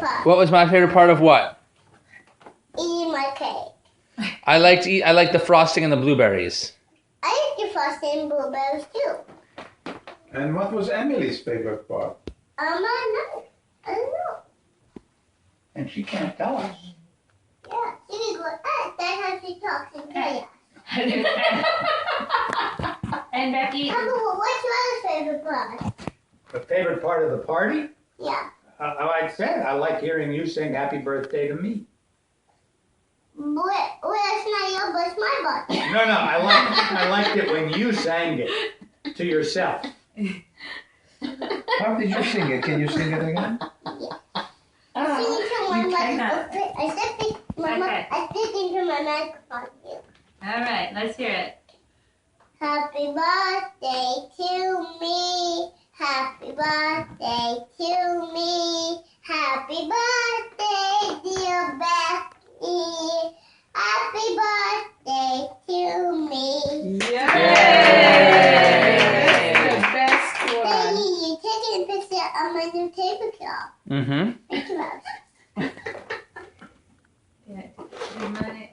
part? What was my favorite part of what? Eating my cake. I like the frosting and the blueberries. I like the frosting and blueberries too. And what was Emily's favorite part? I don't know. And she can't tell us. Yeah, she can go, that's how she talks in chaos. And Becky? What's your other favorite part? The favorite part of the party? Yeah. Like I said, I like hearing you sing happy birthday to me. Well, it's not your, but it's my birthday. No, I liked it when you sang it to yourself. How did you sing it? Can you sing it again? Sing into my you cannot. microphone. I speak into my microphone here. All right, let's hear it. Happy birthday to me. Happy birthday to me. Happy birthday, dear Becky. Happy birthday to me. Yay! That's the best one. Daddy, you're taking a picture of my new tablecloth. Mm-hmm. Thank you, Mouse.